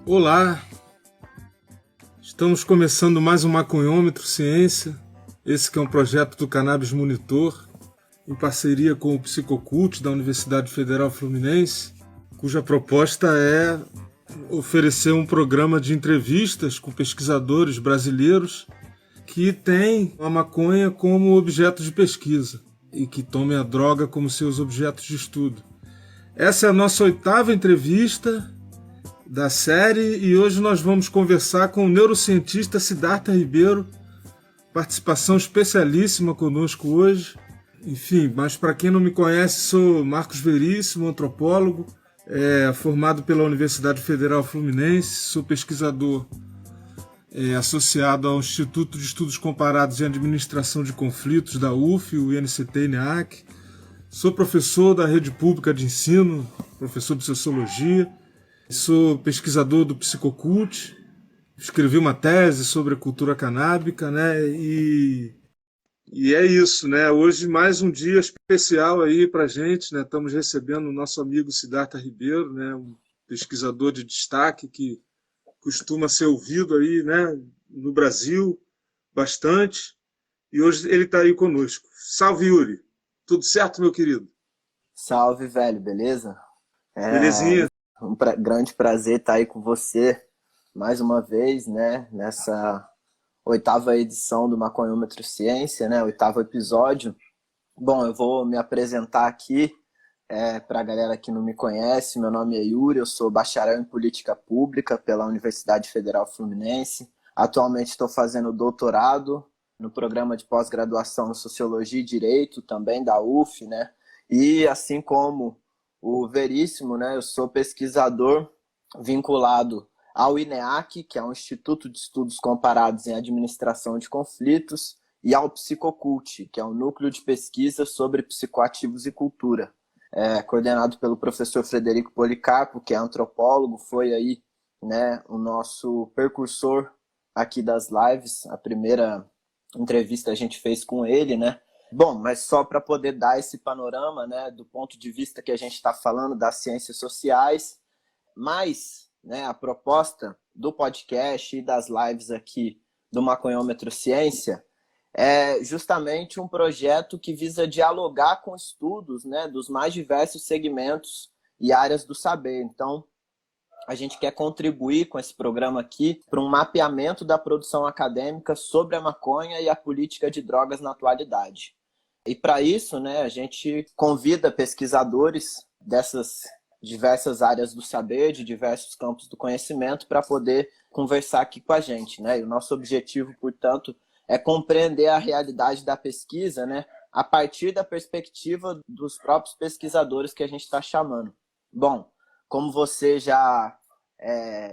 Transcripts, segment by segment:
Olá, estamos começando mais um Maconhômetro Ciência, esse que é um projeto do Cannabis Monitor, em parceria com o Psicocult da Universidade Federal Fluminense, cuja proposta é oferecer um programa de entrevistas com pesquisadores brasileiros que têm a maconha como objeto de pesquisa e que tomem a droga como seus objetos de estudo. Essa é a nossa 8ª entrevista da série e hoje nós vamos conversar com o neurocientista Siddhartha Ribeiro, participação especialíssima conosco hoje. Enfim, mas para quem não me conhece, sou Marcos Veríssimo, antropólogo, formado pela Universidade Federal Fluminense, sou pesquisador associado ao Instituto de Estudos Comparados em Administração de Conflitos da UF, o INCT-INEAC, sou professor da rede pública de ensino, professor de Sociologia, sou pesquisador do Psicocult, escrevi uma tese sobre a cultura canábica, né? E é isso, né? Hoje mais um dia especial aí para a gente, né? Estamos recebendo o nosso amigo Siddhartha Ribeiro, né? Um pesquisador de destaque que costuma ser ouvido aí, né? No Brasil bastante. E hoje ele está aí conosco. Salve, Yuri! Tudo certo, meu querido? Salve, velho, beleza? Belezinha? Grande prazer estar aí com você mais uma vez, né? Nessa 8ª edição do Maconhômetro Ciência, né? 8º episódio. Bom, eu vou me apresentar aqui para a galera que não me conhece. Meu nome é Yuri, eu sou bacharel em Política Pública pela Universidade Federal Fluminense. Atualmente estou fazendo doutorado no programa de pós-graduação em Sociologia e Direito, também da UF, né? E assim como o Veríssimo, né? Eu sou pesquisador vinculado ao INEAC, que é um Instituto de Estudos Comparados em Administração de Conflitos, e ao Psicocult, que é um núcleo de pesquisa sobre psicoativos e cultura, coordenado pelo professor Frederico Policarpo, que é antropólogo, foi aí, né, o nosso precursor aqui das lives. A primeira entrevista a gente fez com ele, né? Bom, mas só para poder dar esse panorama, né, do ponto de vista que a gente está falando das ciências sociais, mas, né, a proposta do podcast e das lives aqui do Maconhômetro Ciência é justamente um projeto que visa dialogar com estudos, né, dos mais diversos segmentos e áreas do saber. Então, a gente quer contribuir com esse programa aqui para um mapeamento da produção acadêmica sobre a maconha e a política de drogas na atualidade. E para isso, né, a gente convida pesquisadores dessas diversas áreas do saber, de diversos campos do conhecimento, para poder conversar aqui com a gente, né? E o nosso objetivo, portanto, é compreender a realidade da pesquisa, né, a partir da perspectiva dos próprios pesquisadores que a gente está chamando. Bom, como você já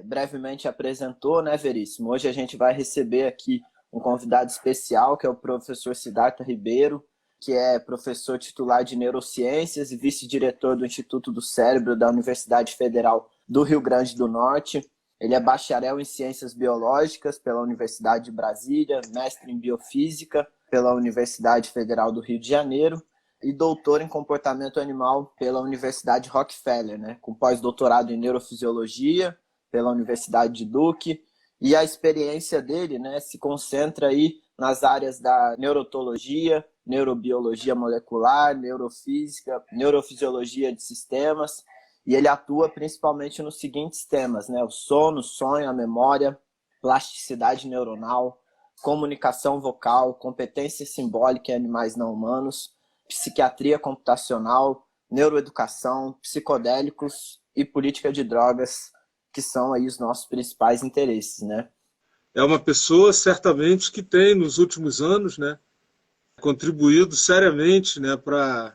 brevemente apresentou, né, Veríssimo? Hoje a gente vai receber aqui um convidado especial, que é o professor Siddhartha Ribeiro, que é professor titular de Neurociências e vice-diretor do Instituto do Cérebro da Universidade Federal do Rio Grande do Norte. Ele é bacharel em Ciências Biológicas pela Universidade de Brasília, mestre em Biofísica pela Universidade Federal do Rio de Janeiro e doutor em Comportamento Animal pela Universidade Rockefeller, né, com pós-doutorado em Neurofisiologia pela Universidade de Duke. E a experiência dele, né, se concentra aí nas áreas da neurotologia, neurobiologia molecular, neurofísica, neurofisiologia de sistemas, e ele atua principalmente nos seguintes temas, né? O sono, sonho, a memória, plasticidade neuronal, comunicação vocal, competência simbólica em animais não humanos, psiquiatria computacional, neuroeducação, psicodélicos e política de drogas, que são aí os nossos principais interesses, né? É uma pessoa, certamente, que tem, nos últimos anos, né, contribuído seriamente, né, para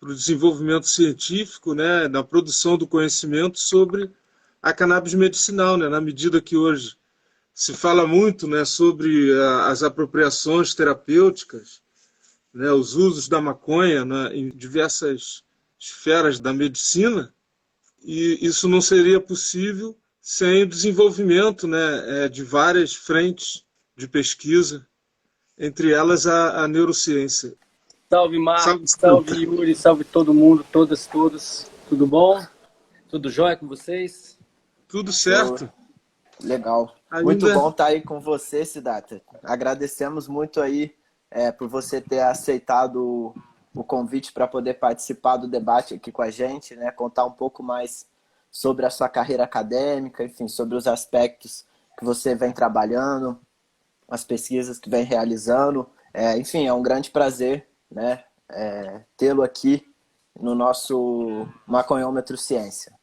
o desenvolvimento científico, né, na produção do conhecimento sobre a cannabis medicinal, né, na medida que hoje se fala muito, né, sobre as apropriações terapêuticas, né, os usos da maconha, né, em diversas esferas da medicina, e isso não seria possível sem o desenvolvimento, né, de várias frentes de pesquisa, entre elas a neurociência. Salve, Marcos, salve, Yuri, salve todo mundo, todas, todos. Tudo bom? Tudo jóia com vocês? Tudo certo. Legal. Muito bom estar aí com você, Siddhartha. Agradecemos muito aí por você ter aceitado o convite para poder participar do debate aqui com a gente, né? Contar um pouco mais sobre a sua carreira acadêmica, enfim, sobre os aspectos que você vem trabalhando, as pesquisas que vem realizando. Enfim, é um grande prazer, né, tê-lo aqui no nosso Maconhômetro Ciência.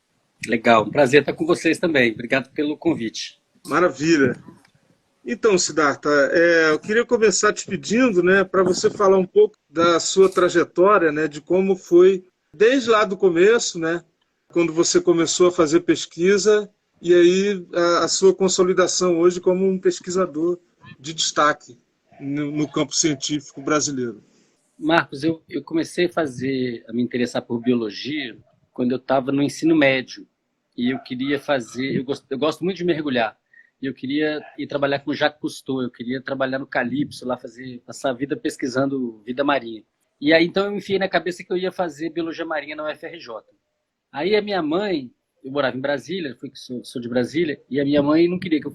Legal, um prazer estar com vocês também. Obrigado pelo convite. Maravilha. Então, Siddhartha, eu queria começar te pedindo, né, para você falar um pouco da sua trajetória, né, de como foi desde lá do começo, né, quando você começou a fazer pesquisa e aí a sua consolidação hoje como um pesquisador de destaque no campo científico brasileiro. Marcos, eu comecei a me interessar por biologia quando eu estava no ensino médio e eu queria fazer, eu gosto muito de mergulhar. E eu queria ir trabalhar com Jacques Cousteau, eu queria trabalhar no Calypso, lá passar a vida pesquisando vida marinha. E aí então eu me enfiei na cabeça que eu ia fazer biologia marinha na UFRJ. Aí a minha mãe, eu morava em Brasília, sou de Brasília, e a minha mãe não queria que eu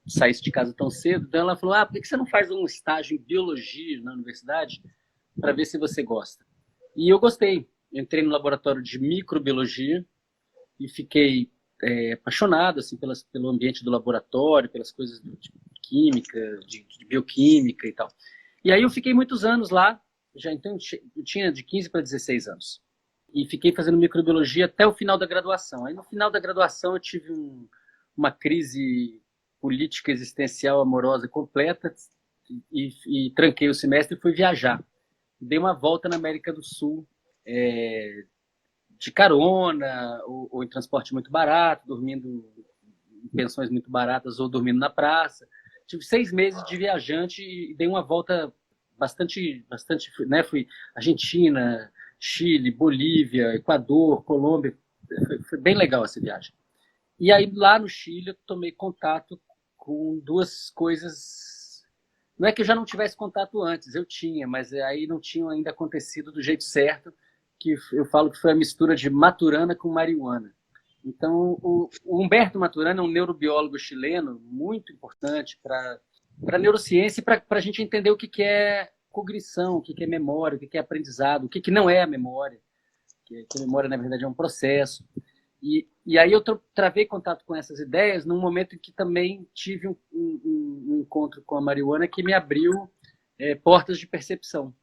saísse de casa tão cedo, então ela falou, por que você não faz um estágio em biologia na universidade para ver se você gosta? E eu gostei. Eu entrei no laboratório de microbiologia e fiquei apaixonado assim, pelo ambiente do laboratório, pelas coisas de química, de bioquímica e tal. E aí eu fiquei muitos anos lá, então eu tinha de 15 para 16 anos. E fiquei fazendo microbiologia até o final da graduação. Aí no final da graduação eu tive uma crise política existencial amorosa completa e tranquei o semestre e fui viajar. Dei uma volta na América do Sul, de carona, ou em transporte muito barato, dormindo em pensões muito baratas ou dormindo na praça. Tive 6 meses de viajante e dei uma volta bastante, né? Fui Argentina, Chile, Bolívia, Equador, Colômbia. Foi bem legal essa viagem. E aí lá no Chile eu tomei contato com 2 coisas. Não é que eu já não tivesse contato antes, eu tinha, mas aí não tinha ainda acontecido do jeito certo, que eu falo que foi a mistura de Maturana com marihuana. Então, o Humberto Maturana é um neurobiólogo chileno muito importante para a neurociência e para a gente entender o que é cognição, o que é memória, o que é aprendizado, o que não é a memória, que a memória, na verdade, é um processo. E aí eu travei contato com essas ideias num momento em que também tive um encontro com a marihuana que me abriu portas de percepção.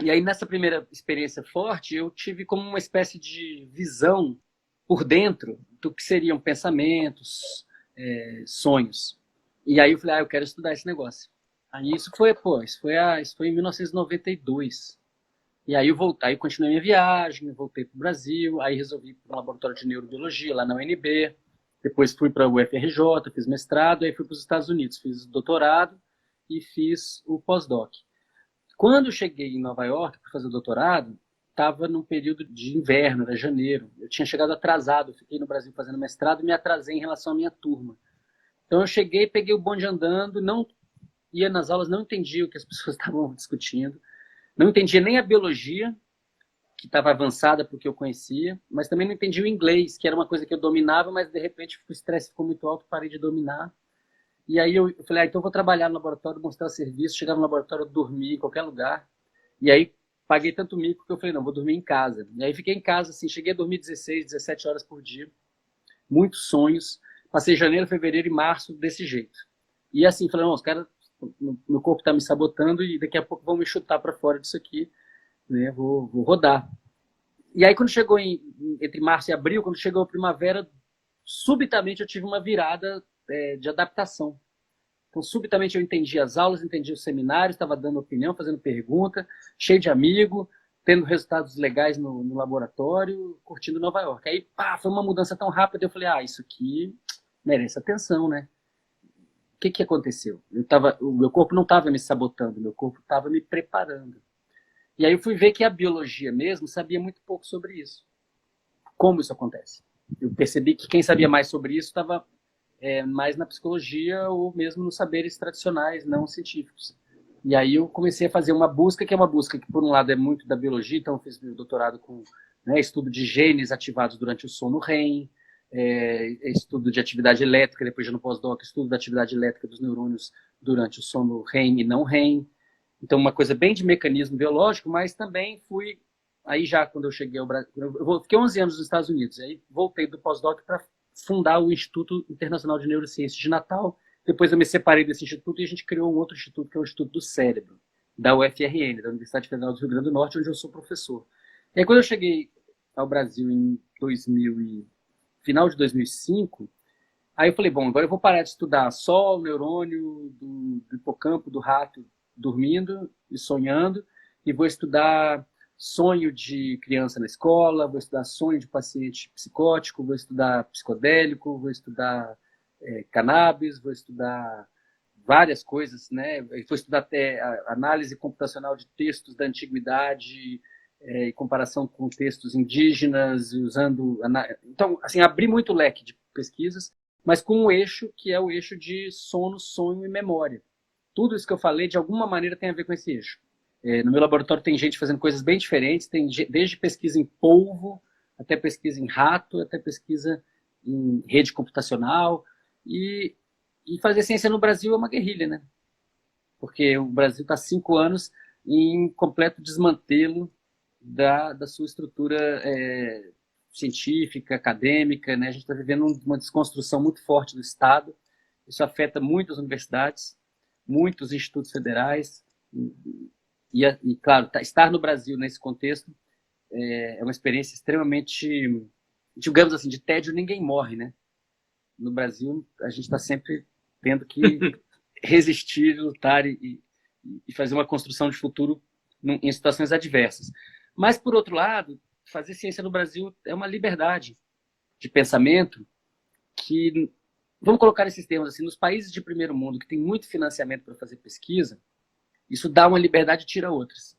E aí, nessa primeira experiência forte, eu tive como uma espécie de visão por dentro do que seriam pensamentos, sonhos. E aí eu falei, eu quero estudar esse negócio. Aí isso foi em 1992. E aí eu continuei minha viagem, voltei para o Brasil, aí resolvi ir para um laboratório de neurobiologia lá na UNB, depois fui para o UFRJ, fiz mestrado, aí fui para os Estados Unidos, fiz doutorado e fiz o pós-doc. Quando eu cheguei em Nova York para fazer o doutorado, estava num período de inverno, era janeiro. Eu tinha chegado atrasado, fiquei no Brasil fazendo mestrado e me atrasei em relação à minha turma. Então eu cheguei, peguei o bonde andando, não ia nas aulas, não entendia o que as pessoas estavam discutindo, não entendia nem a biologia, que estava avançada porque eu conhecia, mas também não entendia o inglês, que era uma coisa que eu dominava, mas de repente o estresse ficou muito alto, parei de dominar. E aí eu falei, então eu vou trabalhar no laboratório, mostrar serviço, chegar no laboratório, dormir em qualquer lugar. E aí paguei tanto mico que eu falei, não, vou dormir em casa. E aí fiquei em casa, assim, cheguei a dormir 16, 17 horas por dia, muitos sonhos. Passei janeiro, fevereiro e março desse jeito. E assim, falei, não, os caras, meu corpo está me sabotando e daqui a pouco vão me chutar para fora disso aqui, né? Vou rodar. E aí quando chegou entre março e abril, quando chegou a primavera, subitamente eu tive uma virada de adaptação. Então, subitamente eu entendi as aulas, entendi os seminários, estava dando opinião, fazendo pergunta, cheio de amigo, tendo resultados legais no laboratório, curtindo Nova York. Aí, foi uma mudança tão rápida, eu falei, isso aqui merece atenção, né? O que aconteceu? O meu corpo não estava me sabotando, meu corpo estava me preparando. E aí eu fui ver que a biologia mesmo sabia muito pouco sobre isso. Como isso acontece? Eu percebi que quem sabia mais sobre isso estava mais na psicologia ou mesmo nos saberes tradicionais, não científicos. E aí eu comecei a fazer uma busca, que é uma busca que, por um lado, é muito da biologia, então eu fiz meu doutorado com estudo de genes ativados durante o sono REM, estudo de atividade elétrica, depois já no pós-doc, estudo da atividade elétrica dos neurônios durante o sono REM e não REM. Então, uma coisa bem de mecanismo biológico, mas também fui... Aí já, quando eu cheguei ao Brasil... Eu fiquei 11 anos nos Estados Unidos, aí voltei do pós-doc para fundar o Instituto Internacional de Neurociências de Natal. Depois eu me separei desse instituto e a gente criou um outro instituto, que é o Instituto do Cérebro, da UFRN, da Universidade Federal do Rio Grande do Norte, onde eu sou professor. E aí, quando eu cheguei ao Brasil em final de 2005, aí eu falei, bom, agora eu vou parar de estudar só o neurônio do hipocampo, do rato, dormindo e sonhando, e vou estudar sonho de criança na escola, vou estudar sonho de paciente psicótico, vou estudar psicodélico, vou estudar cannabis, vou estudar várias coisas, né? Vou estudar até a análise computacional de textos da antiguidade, em comparação com textos indígenas, usando... Então, assim, abri muito o leque de pesquisas, mas com um eixo que é o eixo de sono, sonho e memória. Tudo isso que eu falei, de alguma maneira, tem a ver com esse eixo. No meu laboratório tem gente fazendo coisas bem diferentes, tem desde pesquisa em polvo, até pesquisa em rato, até pesquisa em rede computacional. E fazer ciência no Brasil é uma guerrilha, né? Porque o Brasil está há 5 anos em completo desmantelo da sua estrutura científica, acadêmica, né? A gente está vivendo uma desconstrução muito forte do Estado. Isso afeta muitas universidades, muitos institutos federais. E claro, estar no Brasil nesse contexto é uma experiência extremamente, digamos assim, de tédio. Ninguém morre, né? No Brasil, a gente está sempre tendo que resistir, lutar e fazer uma construção de futuro em situações adversas. Mas, por outro lado, fazer ciência no Brasil é uma liberdade de pensamento que, vamos colocar esses termos assim, nos países de primeiro mundo, que tem muito financiamento para fazer pesquisa, isso dá uma liberdade e tira outras.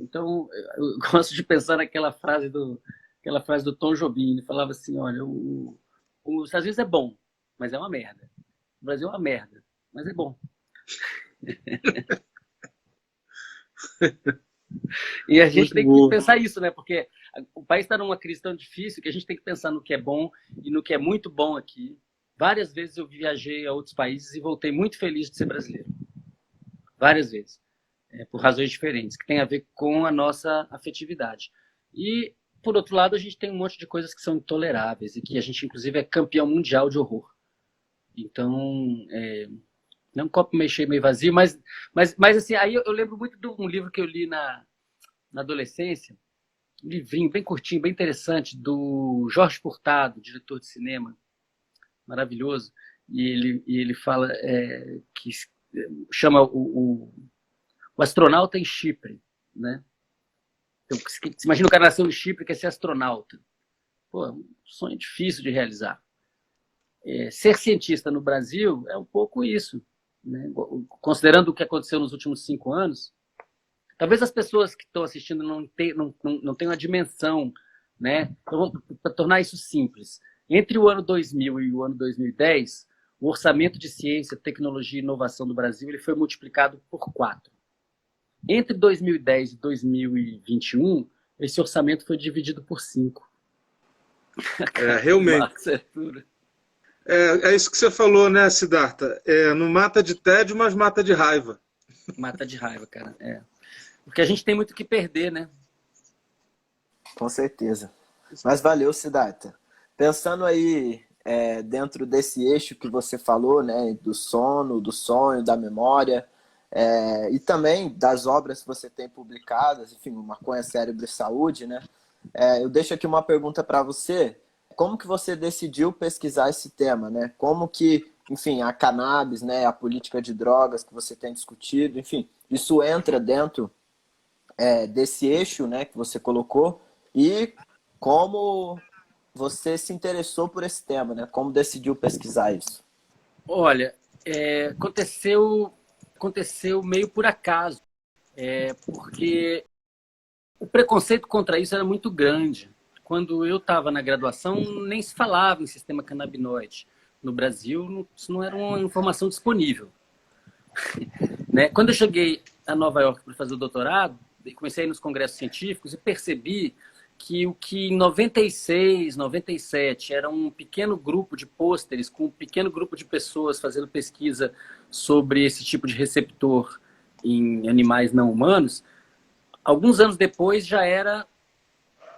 Então, eu gosto de pensar naquela frase do Tom Jobim. Ele falava assim, olha, os Estados Unidos é bom, mas é uma merda. O Brasil é uma merda, mas é bom. E a gente tem que pensar isso, né? Porque o país está numa crise tão difícil que a gente tem que pensar no que é bom e no que é muito bom aqui. Várias vezes eu viajei a outros países e voltei muito feliz de ser brasileiro. Várias vezes. Por razões diferentes, que tem a ver com a nossa afetividade. E, por outro lado, a gente tem um monte de coisas que são intoleráveis e que a gente, inclusive, é campeão mundial de horror. Então, não é um copo meio cheio, meio vazio, mas assim, aí eu lembro muito de um livro que eu li na adolescência, um livrinho bem curtinho, bem interessante, do Jorge Furtado, diretor de cinema, maravilhoso, e ele fala que chama o astronauta em Chipre, né? Então, você imagina o cara nasceu em Chipre, quer ser astronauta. Pô, um sonho difícil de realizar. Ser cientista no Brasil é um pouco isso, né? Considerando o que aconteceu nos últimos 5 anos, talvez as pessoas que estão assistindo não tenham a dimensão, né? Então, para tornar isso simples, entre o ano 2000 e o ano 2010, o orçamento de ciência, tecnologia e inovação do Brasil ele foi multiplicado por 4. Entre 2010 e 2021, esse orçamento foi dividido por 5. Realmente. É isso que você falou, né, Siddhartha? Não mata de tédio, mas mata de raiva. Mata de raiva, cara. Porque a gente tem muito o que perder, né? Com certeza. Mas valeu, Siddhartha. Pensando aí dentro desse eixo que você falou, né, do sono, do sonho, da memória, e também das obras que você tem publicadas, enfim, Maconha, Cérebro e Saúde, né? Eu deixo aqui uma pergunta para você. Como que você decidiu pesquisar esse tema, né? Como que, enfim, a cannabis, né, a política de drogas que você tem discutido, enfim, isso entra dentro desse eixo, né, que você colocou, e como você se interessou por esse tema, né? Como decidiu pesquisar isso? Olha, aconteceu meio por acaso, porque o preconceito contra isso era muito grande. Quando eu estava na graduação, nem se falava em sistema canabinoide. No Brasil, isso não era uma informação disponível. Né? Quando eu cheguei a Nova York para fazer o doutorado, comecei a ir nos congressos científicos e percebi que o que em 96, 97 era um pequeno grupo de pôsteres com um pequeno grupo de pessoas fazendo pesquisa sobre esse tipo de receptor em animais não humanos, alguns anos depois já era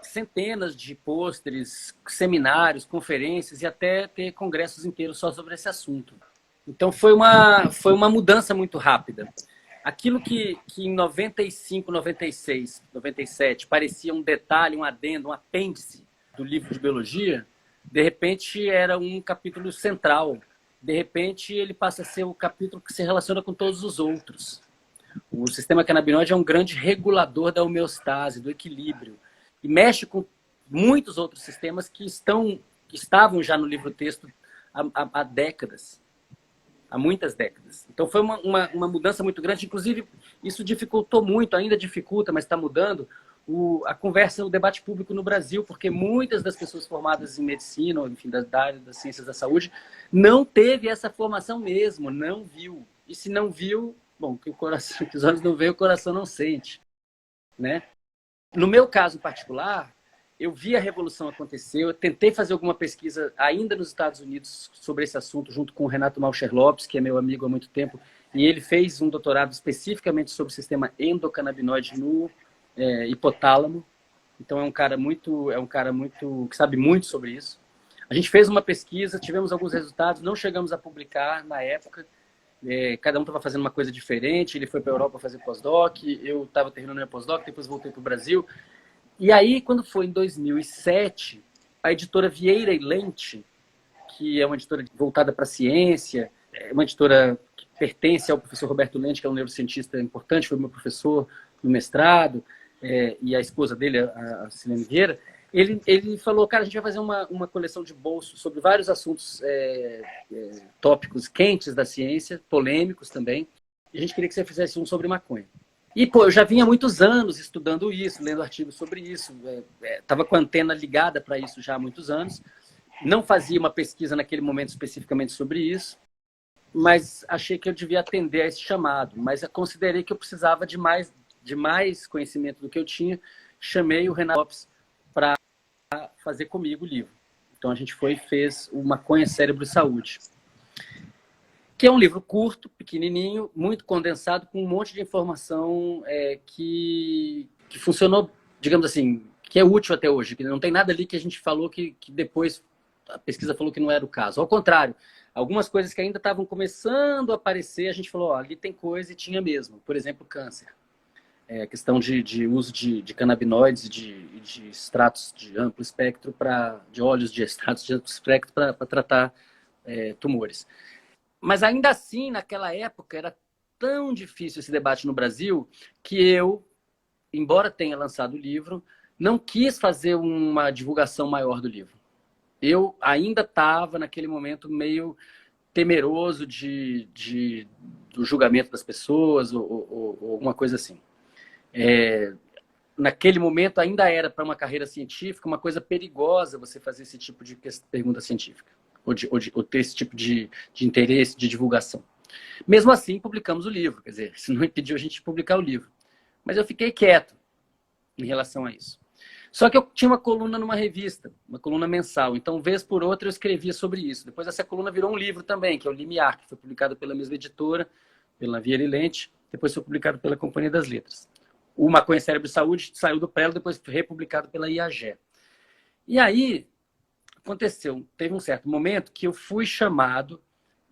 centenas de pôsteres, seminários, conferências e até ter congressos inteiros só sobre esse assunto. Então foi uma mudança muito rápida. Aquilo que em 95, 96, 97 parecia um detalhe, um adendo, um apêndice do livro de biologia, de repente era um capítulo central. De repente ele passa a ser o capítulo que se relaciona com todos os outros. O sistema canabinoide é um grande regulador da homeostase, do equilíbrio, e mexe com muitos outros sistemas que estavam já no livro-texto há décadas. Há muitas décadas. Então foi uma mudança muito grande. Inclusive, isso dificultou muito, ainda dificulta, mas está mudando, a conversa, o debate público no Brasil, porque muitas das pessoas formadas em medicina, ou enfim, da área das ciências da saúde, não teve essa formação mesmo, não viu. E se não viu, bom, que os olhos não veem, o coração não sente. Né? No meu caso particular, eu vi a revolução acontecer, eu tentei fazer alguma pesquisa ainda nos Estados Unidos sobre esse assunto, junto com o Renato Malcher Lopes, que é meu amigo há muito tempo, e ele fez um doutorado especificamente sobre o sistema endocannabinoide no hipotálamo. Então é um cara muito que sabe muito sobre isso. A gente fez uma pesquisa, tivemos alguns resultados, não chegamos a publicar na época. Cada um estava fazendo uma coisa diferente, ele foi para a Europa fazer pós-doc, eu estava terminando meu pós-doc, depois voltei para o Brasil. E aí, quando foi em 2007, a editora Vieira e Lente, que é uma editora voltada para a ciência, é uma editora que pertence ao professor Roberto Lente, que é um neurocientista importante, foi meu professor no mestrado, e a esposa dele, a Silene Vieira, ele falou, cara, a gente vai fazer uma coleção de bolsos sobre vários assuntos tópicos quentes da ciência, polêmicos também, e a gente queria que você fizesse um sobre maconha. E, pô, eu já vinha há muitos anos estudando isso, lendo artigos sobre isso, estava com a antena ligada para isso já há muitos anos, não fazia uma pesquisa naquele momento especificamente sobre isso, mas achei que eu devia atender a esse chamado, mas eu considerei que eu precisava de mais conhecimento do que eu tinha, chamei o Renato Lopes para fazer comigo o livro. Então a gente fez o Maconha, Cérebro e Saúde, que é um livro curto, pequenininho, muito condensado, com um monte de informação que funcionou, digamos assim, que é útil até hoje. Que não tem nada ali que a gente falou que depois a pesquisa falou que não era o caso. Ao contrário, algumas coisas que ainda estavam começando a aparecer, a gente falou, ó, ali tem coisa e tinha mesmo. Por exemplo, câncer. A questão de uso de canabinoides e de extratos de amplo espectro, de óleos de extratos de amplo espectro para tratar tumores. Mas ainda assim, naquela época, era tão difícil esse debate no Brasil que eu, embora tenha lançado o livro, não quis fazer uma divulgação maior do livro. Eu ainda estava, naquele momento, meio temeroso do julgamento das pessoas ou alguma coisa assim. Naquele momento, ainda era para uma carreira científica uma coisa perigosa você fazer esse tipo de pergunta científica. Ou ter esse tipo de interesse, de divulgação. Mesmo assim, publicamos o livro. Quer dizer, isso não impediu a gente de publicar o livro. Mas eu fiquei quieto em relação a isso. Só que eu tinha uma coluna numa revista, uma coluna mensal. Então, vez por outra, eu escrevia sobre isso. Depois, essa coluna virou um livro também, que é o Limiar, que foi publicado pela mesma editora, pela Vieira e Lente. Depois foi publicado pela Companhia das Letras. O Maconha, Cérebro e Saúde saiu do Prelo, depois foi republicado pela IAGE. E aí aconteceu, teve um certo momento que eu fui chamado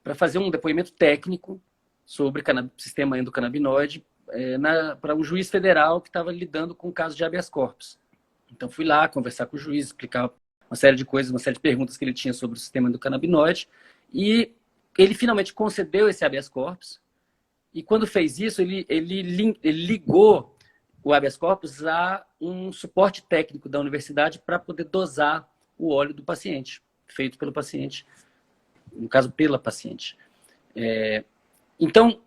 para fazer um depoimento técnico sobre sistema endocannabinoide para um juiz federal que estava lidando com o caso de habeas corpus. Então fui lá conversar com o juiz, explicar uma série de coisas, uma série de perguntas que ele tinha sobre o sistema endocannabinoide, e ele finalmente concedeu esse habeas corpus, e quando fez isso, ele ligou o habeas corpus a um suporte técnico da universidade para poder dosar o óleo do paciente, feito pelo paciente, no caso, pela paciente. Então,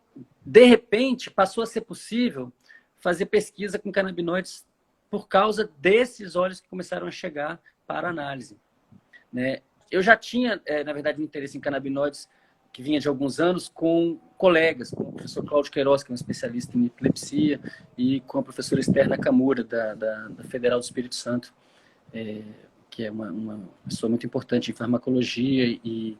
de repente, passou a ser possível fazer pesquisa com canabinoides por causa desses óleos que começaram a chegar para análise. Eu já tinha, na verdade, um interesse em canabinoides que vinha de alguns anos com colegas, com o professor Cláudio Queiroz, que é um especialista em epilepsia, e com a professora Esther Nakamura, da Federal do Espírito Santo. que é uma pessoa muito importante em farmacologia e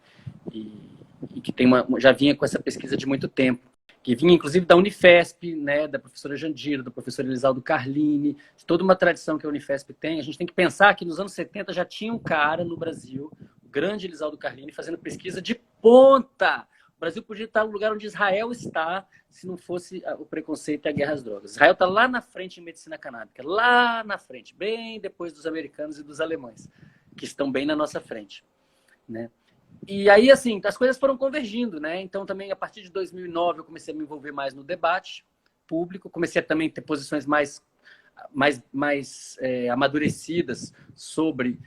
que já vinha com essa pesquisa de muito tempo, que vinha inclusive da Unifesp, né, da professora Jandira, do professor Elisaldo Carlini, de toda uma tradição que a Unifesp tem. A gente tem que pensar que nos anos 70 já tinha um cara no Brasil, o grande Elisaldo Carlini, fazendo pesquisa de ponta. O Brasil podia estar no lugar onde Israel está, se não fosse o preconceito e a guerra às drogas. Israel está lá na frente em medicina canábica, lá na frente, bem depois dos americanos e dos alemães, que estão bem na nossa frente, né? E aí, assim, as coisas foram convergindo, né? Então, também, a partir de 2009, eu comecei a me envolver mais no debate público, comecei a também ter posições mais amadurecidas sobre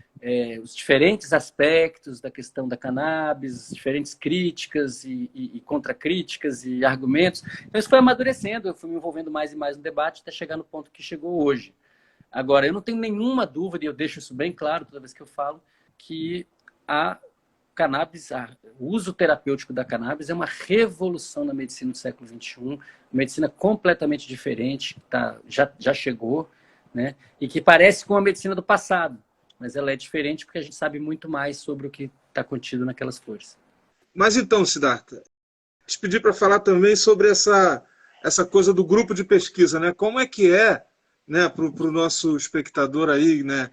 os diferentes aspectos da questão da cannabis, diferentes críticas e contracríticas e argumentos. Então, isso foi amadurecendo, eu fui me envolvendo mais e mais no debate até chegar no ponto que chegou hoje. Agora, eu não tenho nenhuma dúvida, e eu deixo isso bem claro toda vez que eu falo, que a cannabis, o uso terapêutico da cannabis é uma revolução na medicina do século XXI, uma medicina completamente diferente, já chegou, né? E que parece com a medicina do passado, mas ela é diferente porque a gente sabe muito mais sobre o que está contido naquelas flores. Mas então, Siddhartha, te pedi para falar também sobre essa coisa do grupo de pesquisa, né? Como é que né, para o nosso espectador aí, né,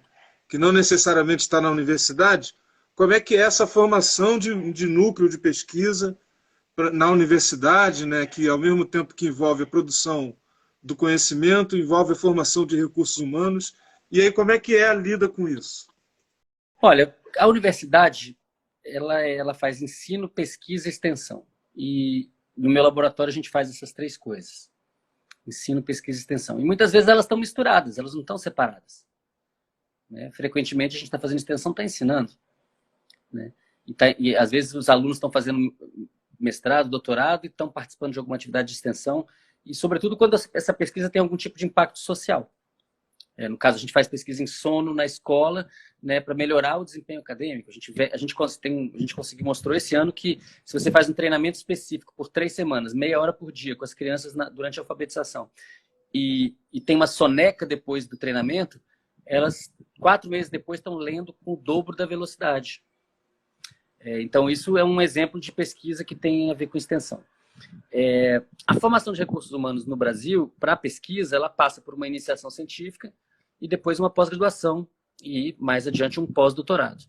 que não necessariamente está na universidade, como é que é essa formação de núcleo de pesquisa na universidade, né, que ao mesmo tempo que envolve a produção do conhecimento, envolve a formação de recursos humanos, e aí como é que é a lida com isso? Olha, a universidade, ela faz ensino, pesquisa e extensão. E no meu laboratório a gente faz essas três coisas. Ensino, pesquisa e extensão. E muitas vezes elas estão misturadas, elas não estão separadas, né? Frequentemente a gente está fazendo extensão, está ensinando, né? E às vezes os alunos estão fazendo mestrado, doutorado e estão participando de alguma atividade de extensão, e sobretudo quando essa pesquisa tem algum tipo de impacto social. No caso, a gente faz pesquisa em sono na escola, né, para melhorar o desempenho acadêmico. A gente conseguiu mostrou esse ano que se você faz um treinamento específico por 3 semanas, meia hora por dia com as crianças durante a alfabetização, e tem uma soneca depois do treinamento, elas 4 meses depois estão lendo com o dobro da velocidade. Então, isso é um exemplo de pesquisa que tem a ver com extensão. A formação de recursos humanos no Brasil, para a pesquisa, ela passa por uma iniciação científica e depois uma pós-graduação e, mais adiante, um pós-doutorado.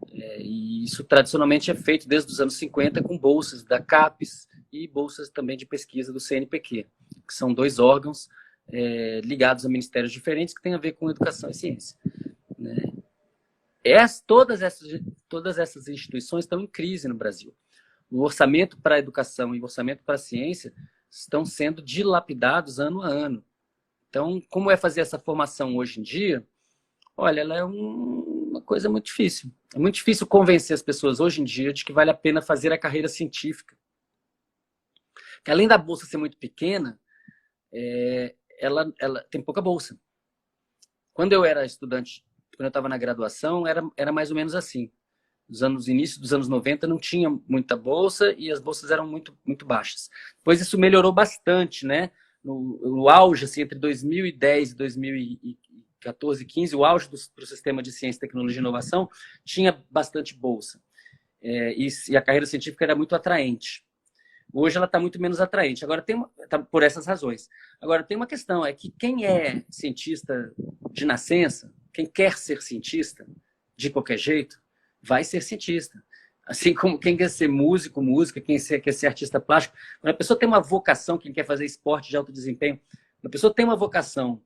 E isso, tradicionalmente, é feito desde os anos 50 com bolsas da CAPES e bolsas também de pesquisa do CNPq, que são 2 órgãos ligados a ministérios diferentes que têm a ver com educação e ciência, né? Todas essas instituições estão em crise no Brasil. O orçamento para a educação e o orçamento para a ciência estão sendo dilapidados ano a ano. Então, como é fazer essa formação hoje em dia? Olha, ela é uma coisa muito difícil. É muito difícil convencer as pessoas hoje em dia de que vale a pena fazer a carreira científica. Que além da bolsa ser muito pequena, ela tem pouca bolsa. Quando eu era estudante, quando eu estava na graduação, era mais ou menos assim. Início dos anos 90 não tinha muita bolsa e as bolsas eram muito, muito baixas. Depois isso melhorou bastante, né? No auge, assim, entre 2010 e 2014, 15, o auge do sistema de ciência, tecnologia e inovação, tinha bastante bolsa. E a carreira científica era muito atraente. Hoje ela está muito menos atraente. Agora por essas razões. Agora tem uma questão, é que quem é cientista de nascença, quem quer ser cientista, de qualquer jeito, vai ser cientista. Assim como quem quer ser músico, música, quem quer ser artista plástico. Quando a pessoa tem uma vocação, quem quer fazer esporte de alto desempenho, quando a pessoa tem uma vocação,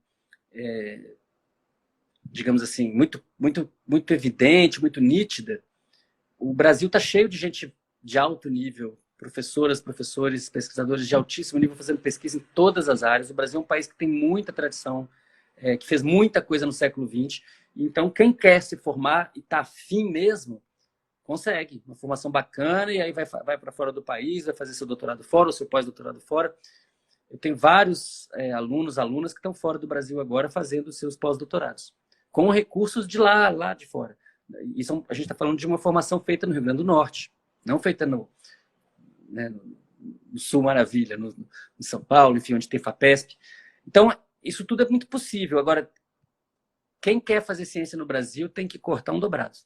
digamos assim, muito, muito, muito evidente, muito nítida, o Brasil está cheio de gente de alto nível, professoras, professores, pesquisadores de altíssimo nível fazendo pesquisa em todas as áreas. O Brasil é um país que tem muita tradição, que fez muita coisa no século XX. Então, quem quer se formar e está afim mesmo, consegue. Uma formação bacana e aí vai para fora do país, vai fazer seu doutorado fora, ou seu pós-doutorado fora. Eu tenho vários alunas que estão fora do Brasil agora fazendo seus pós-doutorados, com recursos de lá de fora. A gente está falando de uma formação feita no Rio Grande do Norte, não feita no Sul Maravilha, no São Paulo, enfim, onde tem FAPESP. Então, isso tudo é muito possível. Agora, quem quer fazer ciência no Brasil tem que cortar um dobrado.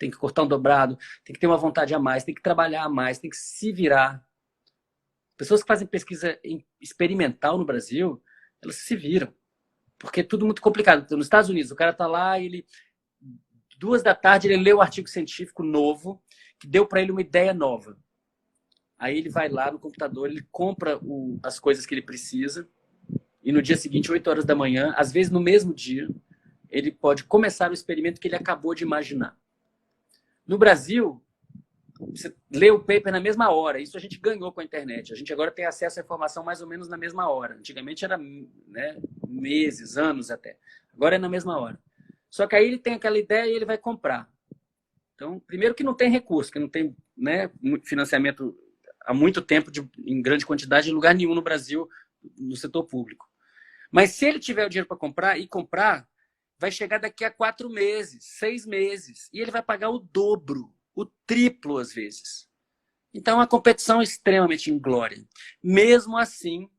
Tem que cortar um dobrado, tem que ter uma vontade a mais, tem que trabalhar a mais, tem que se virar. Pessoas que fazem pesquisa experimental no Brasil, elas se viram. Porque é tudo muito complicado. Então, nos Estados Unidos, o cara tá lá, 2 da tarde, ele lê o artigo científico novo, que deu para ele uma ideia nova. Aí ele vai lá no computador, ele compra as coisas que ele precisa, e no dia seguinte, 8 horas da manhã, às vezes no mesmo dia, ele pode começar o experimento que ele acabou de imaginar. No Brasil, você lê o paper na mesma hora. Isso a gente ganhou com a internet. A gente agora tem acesso à informação mais ou menos na mesma hora. Antigamente era, né, meses, anos até. Agora é na mesma hora. Só que aí ele tem aquela ideia e ele vai comprar. Então, primeiro que não tem recurso, que não tem, né, financiamento há muito tempo em grande quantidade em lugar nenhum no Brasil, no setor público. Mas se ele tiver o dinheiro para comprar, vai chegar daqui a 4 meses, 6 meses, e ele vai pagar o dobro, o triplo às vezes. Então, a competição é extremamente inglória. Mesmo assim,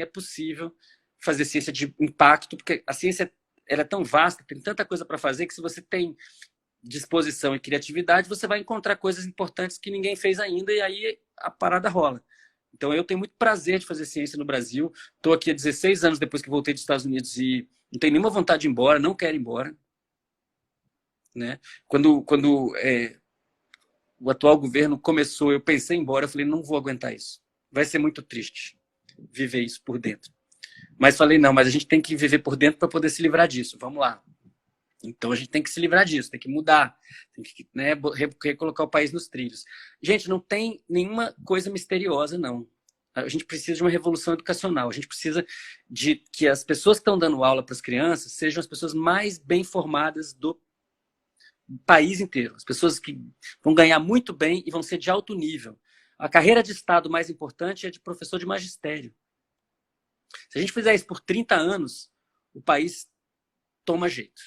é possível fazer ciência de impacto, porque a ciência ela é tão vasta, tem tanta coisa para fazer, que se você tem disposição e criatividade, você vai encontrar coisas importantes que ninguém fez ainda, e aí a parada rola. Então, eu tenho muito prazer de fazer ciência no Brasil. Estou aqui há 16 anos depois que voltei dos Estados Unidos e não tenho nenhuma vontade de ir embora, não quero ir embora. Né? Quando o atual governo começou, eu pensei em ir embora, eu falei, não vou aguentar isso. Vai ser muito triste viver isso por dentro. Mas falei, não, mas a gente tem que viver por dentro para poder se livrar disso. Vamos lá. Então a gente tem que se livrar disso, tem que mudar, tem que, né, recolocar o país nos trilhos. Gente, não tem nenhuma coisa misteriosa, não. A gente precisa de uma revolução educacional. A gente precisa de que as pessoas que estão dando aula para as crianças sejam as pessoas mais bem formadas do país inteiro. As pessoas que vão ganhar muito bem e vão ser de alto nível. A carreira de Estado mais importante é de professor de magistério. Se a gente fizer isso por 30 anos, o país toma jeito.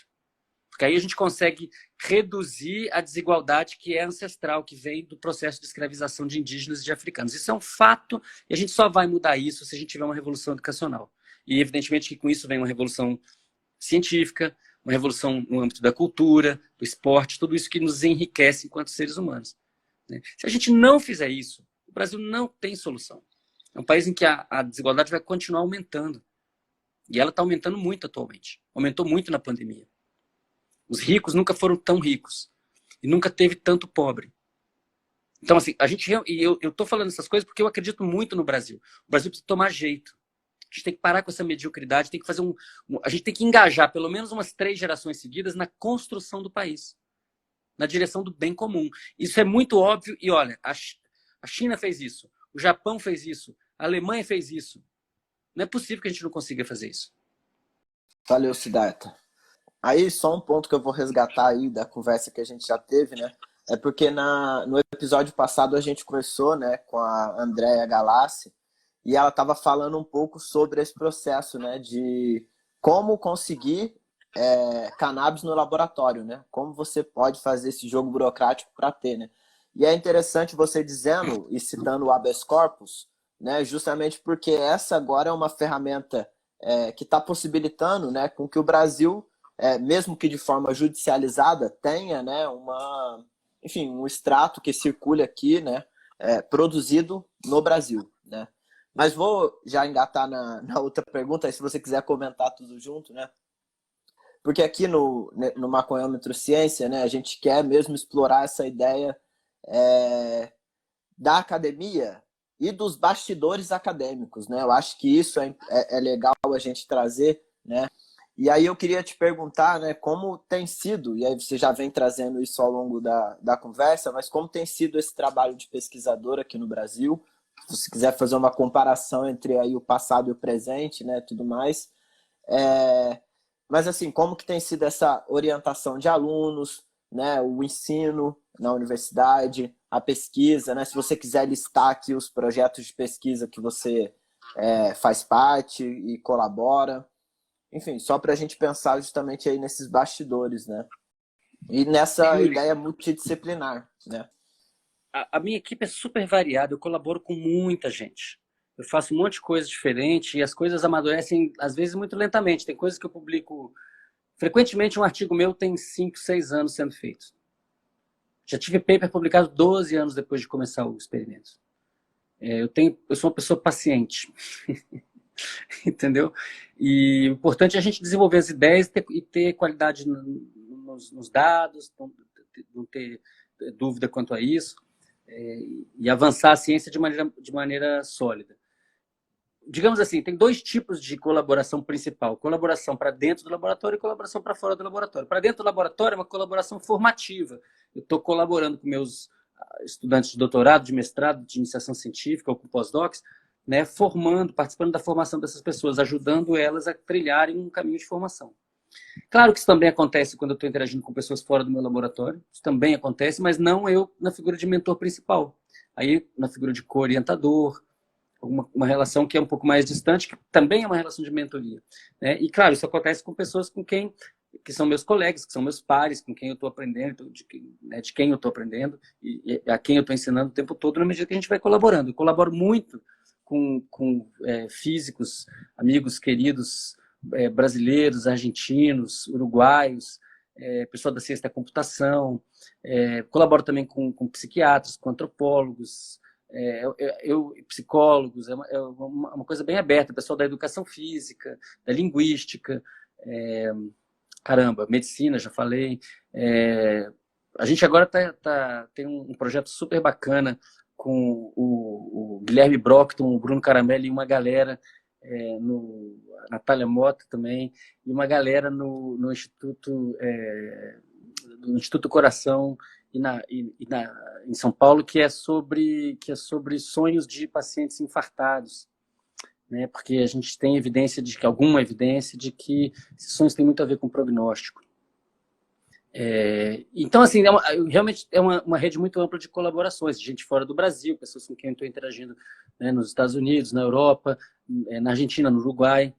Porque aí a gente consegue reduzir a desigualdade que é ancestral, que vem do processo de escravização de indígenas e de africanos. Isso é um fato e a gente só vai mudar isso se a gente tiver uma revolução educacional. E evidentemente que com isso vem uma revolução científica, uma revolução no âmbito da cultura, do esporte, tudo isso que nos enriquece enquanto seres humanos. Se a gente não fizer isso, o Brasil não tem solução. É um país em que a desigualdade vai continuar aumentando. E ela está aumentando muito atualmente. Aumentou muito na pandemia. Os ricos nunca foram tão ricos. E nunca teve tanto pobre. Então, assim, eu estou falando essas coisas porque eu acredito muito no Brasil. O Brasil precisa tomar jeito. A gente tem que parar com essa mediocridade, tem que fazer a gente tem que engajar pelo menos umas 3 gerações seguidas na construção do país. Na direção do bem comum. Isso é muito óbvio. E olha, a China fez isso. O Japão fez isso. A Alemanha fez isso. Não é possível que a gente não consiga fazer isso. Valeu, Siddhartha. Aí, só um ponto que eu vou resgatar aí da conversa que a gente já teve, né? É porque no episódio passado a gente conversou, né, com a Andrea Galassi e ela estava falando um pouco sobre esse processo, né, de como conseguir cannabis no laboratório, né? Como você pode fazer esse jogo burocrático para ter, né? E é interessante você dizendo e citando o habeas corpus, né, justamente porque essa agora é uma ferramenta que está possibilitando, né, com que o Brasil, mesmo que de forma judicializada, tenha, né, um extrato que circule aqui, né, produzido no Brasil, né? Mas vou já engatar na outra pergunta, aí se você quiser comentar tudo junto, né? Porque aqui no Maconhômetro Ciência, né, a gente quer mesmo explorar essa ideia da academia e dos bastidores acadêmicos, né? Eu acho que isso é legal a gente trazer, né? E aí eu queria te perguntar, né, como tem sido, e aí você já vem trazendo isso ao longo da conversa, mas como tem sido esse trabalho de pesquisador aqui no Brasil? Se você quiser fazer uma comparação entre aí o passado e o presente, né, tudo mais. Mas assim, como que tem sido essa orientação de alunos, né, o ensino na universidade, a pesquisa, né? Se você quiser listar aqui os projetos de pesquisa que você faz parte e colabora. Enfim, só para a gente pensar justamente aí nesses bastidores, né? E nessa ideia multidisciplinar, né? A minha equipe é super variada, eu colaboro com muita gente. Eu faço um monte de coisa diferente e as coisas amadurecem, às vezes, muito lentamente. Tem coisas que eu publico frequentemente um artigo meu tem 5, 6 anos sendo feito. Já tive paper publicado 12 anos depois de começar o experimento. Eu sou uma pessoa paciente. Entendeu? E o importante é a gente desenvolver as ideias e ter qualidade nos dados, não ter dúvida quanto a isso, e avançar a ciência de maneira sólida. Digamos assim, tem 2 tipos de colaboração principal. Colaboração para dentro do laboratório e colaboração para fora do laboratório. Para dentro do laboratório é uma colaboração formativa. Eu estou colaborando com meus estudantes de doutorado, de mestrado, de iniciação científica ou com pós-docs, né, formando, participando da formação dessas pessoas, ajudando elas a trilharem um caminho de formação. Claro que isso também acontece quando eu estou interagindo com pessoas fora do meu laboratório, isso também acontece, mas não eu na figura de mentor principal. Aí, na figura de co-orientador, uma relação que é um pouco mais distante, que também é uma relação de mentoria, né? E, claro, isso acontece com pessoas que são meus colegas, que são meus pares, com quem eu estou aprendendo, de quem eu estou aprendendo e a quem eu estou ensinando o tempo todo, na medida que a gente vai colaborando. Eu colaboro muito com físicos, amigos queridos, brasileiros, argentinos, uruguaios, pessoal da ciência da computação, colaboro também com psiquiatras, com antropólogos, psicólogos, é uma coisa bem aberta, pessoal da educação física, da linguística, medicina, já falei. A gente agora tem um projeto super bacana com o Guilherme Brockton, o Bruno Caramelli e uma galera, a Natália Mota também, e uma galera no Instituto Coração em São Paulo, que é sobre sonhos de pacientes infartados, né? Porque a gente tem alguma evidência de que esses sonhos têm muito a ver com prognóstico. Então, assim, realmente é uma rede muito ampla de colaborações, de gente fora do Brasil, pessoas com quem eu estou interagindo, né, nos Estados Unidos, na Europa, na Argentina, no Uruguai.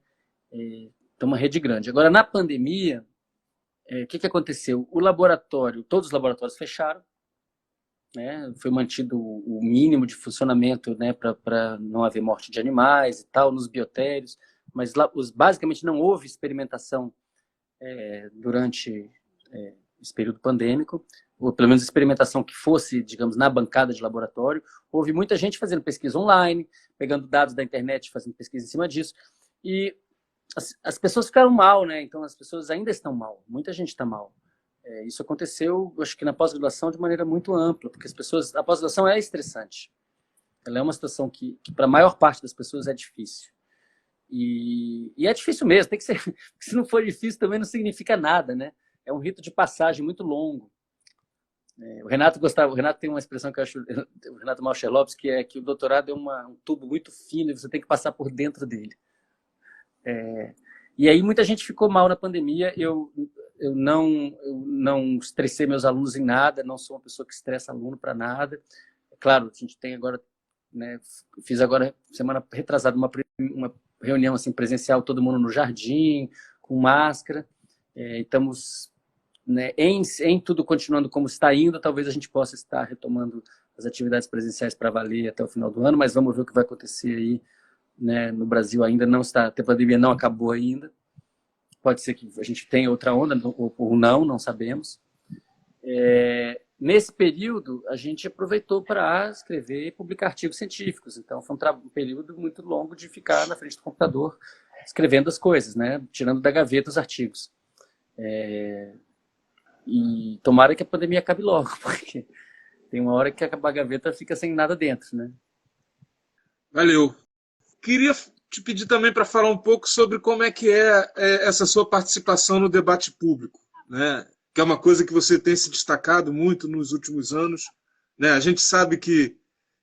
Então, uma rede grande. Agora, na pandemia, o que aconteceu? Todos os laboratórios fecharam, né? Foi mantido o mínimo de funcionamento, né, para não haver morte de animais e tal, nos biotérios, mas basicamente não houve experimentação durante esse período pandêmico, ou pelo menos experimentação que fosse, digamos, na bancada de laboratório. Houve muita gente fazendo pesquisa online, pegando dados da internet, fazendo pesquisa em cima disso, e as pessoas ficaram mal, né? Então as pessoas ainda estão mal, muita gente está mal. Isso aconteceu, acho que na pós-graduação, de maneira muito ampla, porque a pós-graduação é estressante. Ela é uma situação que para a maior parte das pessoas é difícil. E é difícil mesmo, tem que ser, porque se não for difícil também não significa nada, né? É um rito de passagem muito longo. O Renato tem uma expressão que eu acho, o Renato Malcher Lopes, que é que o doutorado é um tubo muito fino e você tem que passar por dentro dele. E aí muita gente ficou mal na pandemia. Eu não estressei meus alunos em nada, não sou uma pessoa que estressa aluno para nada. Claro, a gente tem agora, né, fiz agora, semana retrasada, uma reunião assim, presencial, todo mundo no jardim, com máscara. Estamos, né, em tudo continuando como está indo, talvez a gente possa estar retomando as atividades presenciais para valer até o final do ano, mas vamos ver o que vai acontecer aí, né, no Brasil. Ainda não está, a pandemia não acabou ainda. Pode ser que a gente tenha outra onda, ou não sabemos. Nesse período, a gente aproveitou para escrever e publicar artigos científicos. Então, foi um período muito longo de ficar na frente do computador, escrevendo as coisas, né, tirando da gaveta os artigos. E tomara que a pandemia acabe logo, porque tem uma hora que a gaveta fica sem nada dentro, né? Valeu. Queria te pedir também para falar um pouco sobre como é que é essa sua participação no debate público, né? Que é uma coisa que você tem se destacado muito nos últimos anos, né? A gente sabe que,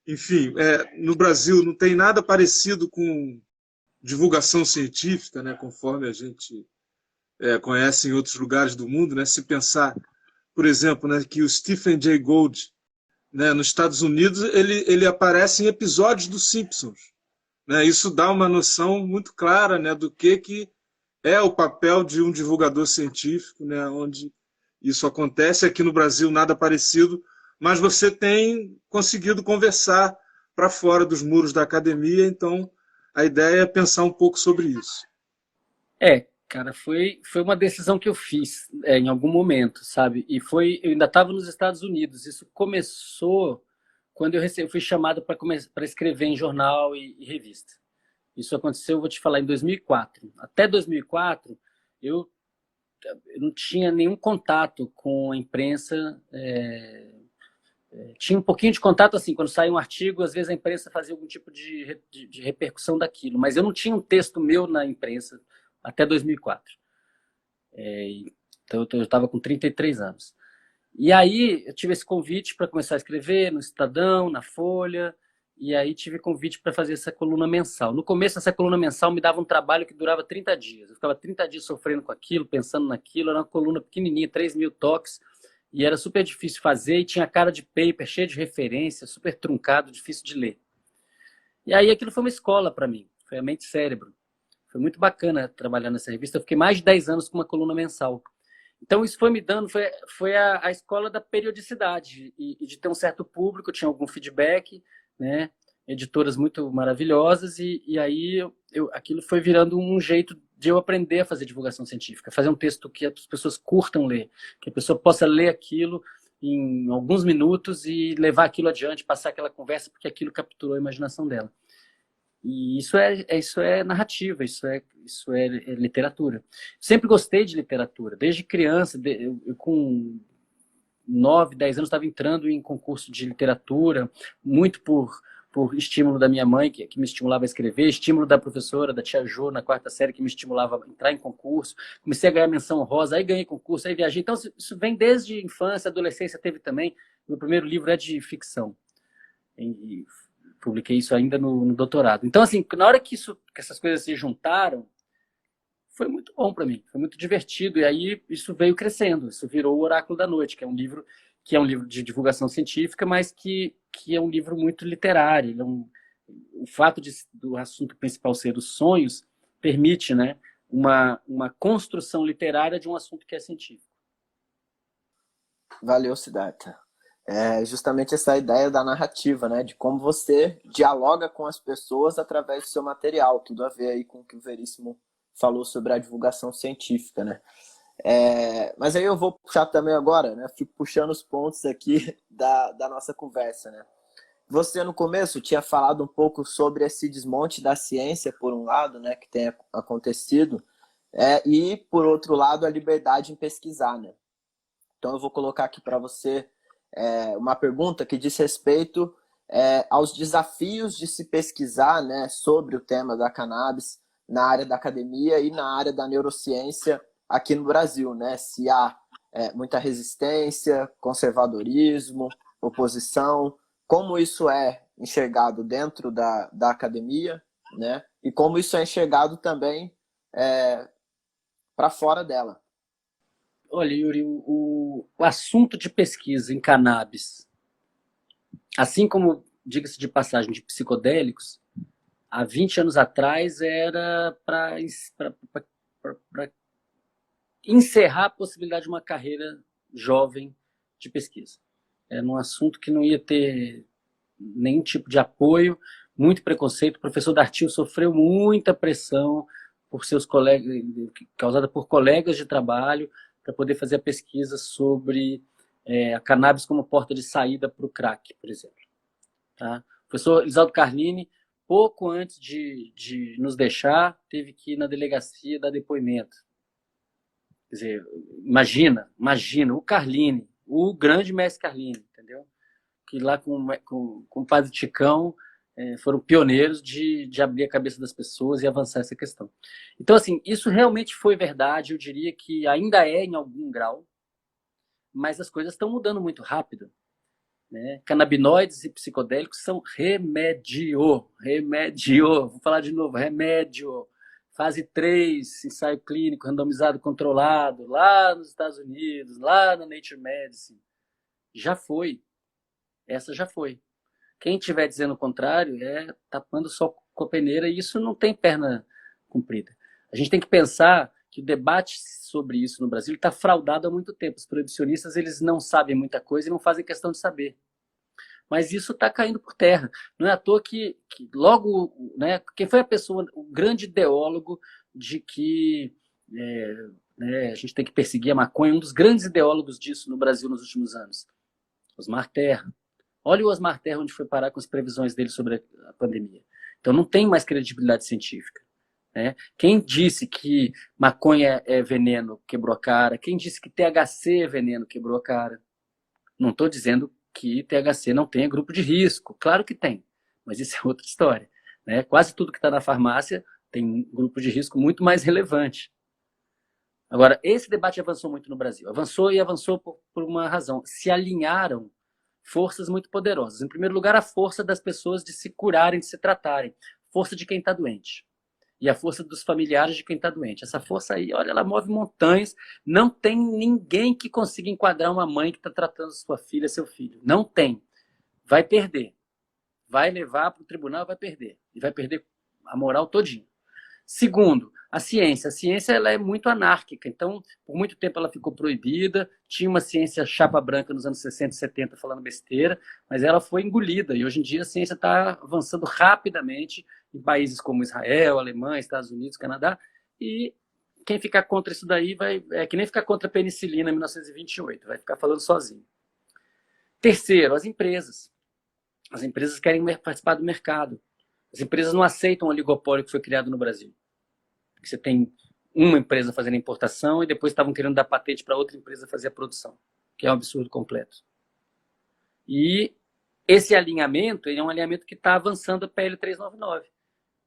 enfim, no Brasil não tem nada parecido com divulgação científica, né? Conforme a gente conhece em outros lugares do mundo, né? Se pensar, por exemplo, né, que o Stephen Jay Gould, né, nos Estados Unidos, ele aparece em episódios dos Simpsons, né? Isso dá uma noção muito clara, né, do que é o papel de um divulgador científico, né, onde isso acontece. Aqui no Brasil nada parecido, mas você tem conseguido conversar para fora dos muros da academia, então a ideia é pensar um pouco sobre isso. Cara, foi uma decisão que eu fiz em algum momento, sabe? Eu ainda estava nos Estados Unidos. Isso começou quando eu fui chamado para escrever em jornal e revista. Isso aconteceu, vou te falar, em 2004. Até 2004, eu, eu não tinha nenhum contato com a imprensa. Tinha um pouquinho de contato, assim, quando saía um artigo, às vezes a imprensa fazia algum tipo de repercussão daquilo, mas eu não tinha um texto meu na imprensa até 2004. Então eu estava com 33 anos. E aí eu tive esse convite para começar a escrever no Estadão, na Folha, e aí tive convite para fazer essa coluna mensal. No começo, essa coluna mensal me dava um trabalho que durava 30 dias. Eu ficava 30 dias sofrendo com aquilo, pensando naquilo. Era uma coluna pequenininha, 3.000 toques, e era super difícil fazer, e tinha cara de paper, cheio de referência, super truncado, difícil de ler. E aí aquilo foi uma escola para mim, foi a mente cérebro. Foi muito bacana trabalhar nessa revista. Eu fiquei mais de 10 anos com uma coluna mensal. Então isso foi me dando, foi a escola da periodicidade e de ter um certo público, tinha algum feedback, né? Editoras muito maravilhosas, e aí aquilo foi virando um jeito de eu aprender a fazer divulgação científica, fazer um texto que as pessoas curtam ler, que a pessoa possa ler aquilo em alguns minutos e levar aquilo adiante, passar aquela conversa, porque aquilo capturou a imaginação dela. E isso é narrativa, isso é literatura. Sempre gostei de literatura, desde criança. Eu com 9, 10 anos estava entrando em concurso de literatura, muito por estímulo da minha mãe, que me estimulava a escrever, estímulo da professora, da tia Jo, na 4ª série, que me estimulava a entrar em concurso. Comecei a ganhar menção honrosa, aí ganhei concurso, aí viajei. Então isso vem desde infância, adolescência teve também. Meu primeiro livro é de ficção. E publiquei isso ainda no doutorado. Então, assim, na hora que essas coisas se juntaram, foi muito bom para mim, foi muito divertido. E aí isso veio crescendo, isso virou o Oráculo da Noite, que é um livro de divulgação científica, mas que é um livro muito literário. O fato do assunto principal ser os sonhos permite, né, uma construção literária de um assunto que é científico. Valeu, Siddhartha. É justamente essa ideia da narrativa, né? De como você dialoga com as pessoas através do seu material. Tudo a ver aí com o que o Veríssimo falou sobre a divulgação científica, né? Mas aí eu vou puxar também agora, né? Fico puxando os pontos aqui da nossa conversa, né? Você, no começo, tinha falado um pouco sobre esse desmonte da ciência, por um lado, né? Que tem acontecido, e, por outro lado, a liberdade em pesquisar, né? Então eu vou colocar aqui para você uma pergunta que diz respeito aos desafios de se pesquisar, né, sobre o tema da cannabis na área da academia e na área da neurociência aqui no Brasil, né? Se há muita resistência, conservadorismo, oposição, como isso é enxergado dentro da academia, né? E como isso é enxergado também para fora dela. Olha, Yuri, o assunto de pesquisa em cannabis, assim como, diga-se de passagem, de psicodélicos, há 20 anos atrás era para encerrar a possibilidade de uma carreira jovem de pesquisa. Era um assunto que não ia ter nenhum tipo de apoio, muito preconceito. O professor Dartil sofreu muita pressão por seus colegas, causada por colegas de trabalho, para poder fazer a pesquisa sobre a cannabis como porta de saída para o crack, por exemplo. Tá? O professor Elisaldo Carlini, pouco antes de nos deixar, teve que ir na delegacia dar depoimento. Quer dizer, imagina, o Carlini, o grande mestre Carlini, entendeu? Que lá com o padre Ticão foram pioneiros de abrir a cabeça das pessoas e avançar essa questão. Então, assim, isso realmente foi verdade, eu diria que ainda é em algum grau, mas as coisas estão mudando muito rápido. Né? Canabinoides e psicodélicos são remédio, vou falar de novo, remédio. Fase 3, ensaio clínico, randomizado, controlado, lá nos Estados Unidos, lá na Nature Medicine. Já foi. Essa já foi. Quem estiver dizendo o contrário tapando só com a peneira, e isso não tem perna comprida. A gente tem que pensar que o debate sobre isso no Brasil está fraudado há muito tempo. Os proibicionistas, eles não sabem muita coisa e não fazem questão de saber. Mas isso está caindo por terra. Não é à toa que logo, né, quem foi a pessoa, o grande ideólogo de que né, a gente tem que perseguir a maconha, um dos grandes ideólogos disso no Brasil nos últimos anos, Osmar Terra. Olha o Osmar Terra onde foi parar com as previsões dele sobre a pandemia. Então não tem mais credibilidade científica. Né? Quem disse que maconha é veneno quebrou a cara. Quem disse que THC é veneno quebrou a cara. Não estou dizendo que THC não tenha grupo de risco. Claro que tem, mas isso é outra história. Né? Quase tudo que está na farmácia tem grupo de risco muito mais relevante. Agora, esse debate avançou muito no Brasil. Avançou e avançou por uma razão. Se alinharam forças muito poderosas. Em primeiro lugar, a força das pessoas de se curarem, de se tratarem. Força de quem está doente. E a força dos familiares de quem está doente. Essa força aí, olha, ela move montanhas. Não tem ninguém que consiga enquadrar uma mãe que está tratando sua filha, seu filho. Não tem. Vai perder. Vai levar para o tribunal, vai perder. E vai perder a moral todinha. Segundo, a ciência. A ciência ela é muito anárquica. Então, por muito tempo ela ficou proibida. Tinha uma ciência chapa branca nos anos 60 e 70 falando besteira, mas ela foi engolida. E hoje em dia a ciência está avançando rapidamente em países como Israel, Alemanha, Estados Unidos, Canadá. E quem ficar contra isso daí é que nem ficar contra a penicilina em 1928. Vai ficar falando sozinho. Terceiro, as empresas. As empresas querem participar do mercado. As empresas não aceitam o oligopólio que foi criado no Brasil. Você tem uma empresa fazendo a importação e depois estavam querendo dar patente para outra empresa fazer a produção, que é um absurdo completo. E esse alinhamento é um alinhamento que está avançando a PL 399,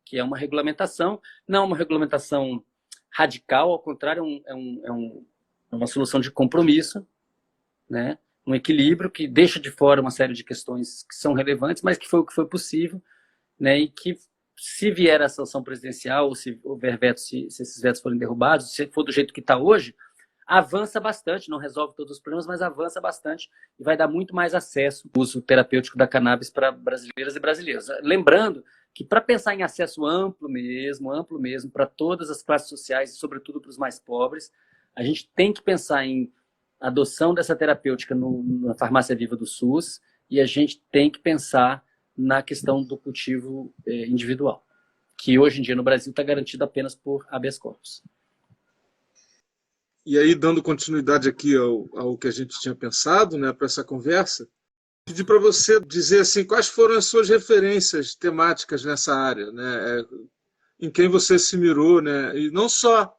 que é uma regulamentação, não uma regulamentação radical, ao contrário, é uma solução de compromisso, né? Um equilíbrio que deixa de fora uma série de questões que são relevantes, mas que foi o que foi possível, né? E que, se vier a sanção presidencial, ou se houver veto, se esses vetos forem derrubados, se for do jeito que está hoje, avança bastante, não resolve todos os problemas, mas avança bastante e vai dar muito mais acesso ao uso terapêutico da cannabis para brasileiras e brasileiros. Lembrando que, para pensar em acesso amplo mesmo, para todas as classes sociais e, sobretudo, para os mais pobres, a gente tem que pensar em adoção dessa terapêutica na farmácia viva do SUS e a gente tem que pensar na questão do cultivo individual, que hoje em dia no Brasil está garantido apenas por habeas corpus. E aí, dando continuidade aqui ao que a gente tinha pensado, né, para essa conversa, pedi para você dizer assim, quais foram as suas referências temáticas nessa área, né, em quem você se mirou, né, e não só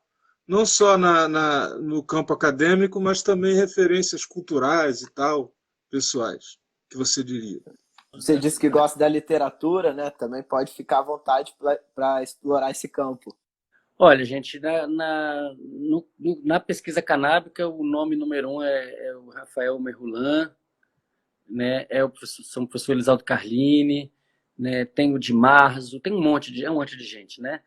no campo acadêmico, mas também referências culturais e tal, pessoais, que você diria. Você disse que gosta da literatura, né? Também pode ficar à vontade para explorar esse campo. Olha, gente, na pesquisa canábica, o nome número 1 é o Rafael Merrulan, né? São o professor Elisaldo Carlini, né? Tem o Di Marzo, tem um monte de gente, né?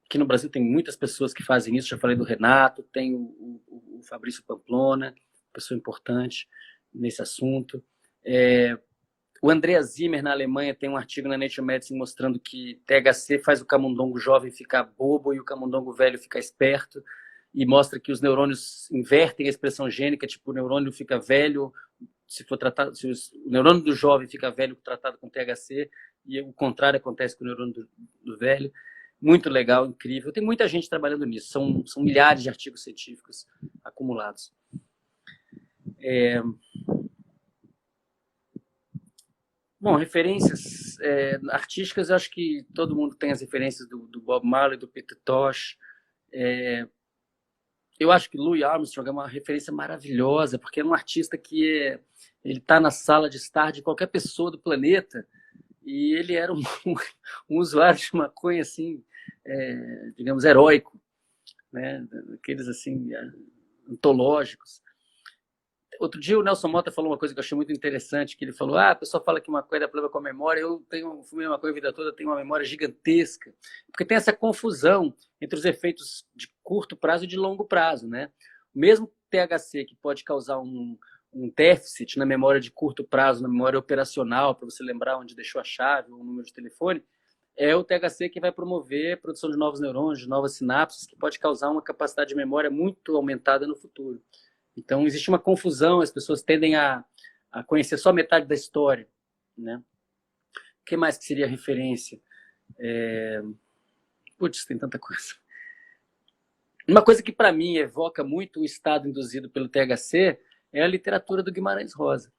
Aqui no Brasil tem muitas pessoas que fazem isso, já falei do Renato, tem o Fabrício Pamplona, pessoa importante nesse assunto. O Andreas Zimmer, na Alemanha, tem um artigo na Nature Medicine mostrando que THC faz o camundongo jovem ficar bobo e o camundongo velho ficar esperto, e mostra que os neurônios invertem a expressão gênica, tipo, o neurônio fica velho, se o neurônio do jovem fica velho tratado com THC, e o contrário acontece com o neurônio do velho. Muito legal, incrível. Tem muita gente trabalhando nisso, são milhares de artigos científicos acumulados. Bom, referências artísticas, eu acho que todo mundo tem as referências do Bob Marley, do Peter Tosh. Eu acho que Louis Armstrong é uma referência maravilhosa, porque é um artista que ele está na sala de estar de qualquer pessoa do planeta, e ele era um usuário de maconha, assim, digamos, heróico, né? Aqueles, assim, antológicos. Outro dia o Nelson Motta falou uma coisa que eu achei muito interessante, que ele falou, a pessoa fala que maconha dá problema com a memória, eu fumei maconha a vida toda, tenho uma memória gigantesca, porque tem essa confusão entre os efeitos de curto prazo e de longo prazo, né? O mesmo THC, que pode causar um déficit na memória de curto prazo, na memória operacional, para você lembrar onde deixou a chave ou o número de telefone, é o THC que vai promover a produção de novos neurônios, de novas sinapses, que pode causar uma capacidade de memória muito aumentada no futuro. Então, existe uma confusão, as pessoas tendem a conhecer só metade da história, né? O que mais que seria referência? putz, tem tanta coisa. Uma coisa que para mim evoca muito o estado induzido pelo THC é a literatura do Guimarães Rosa,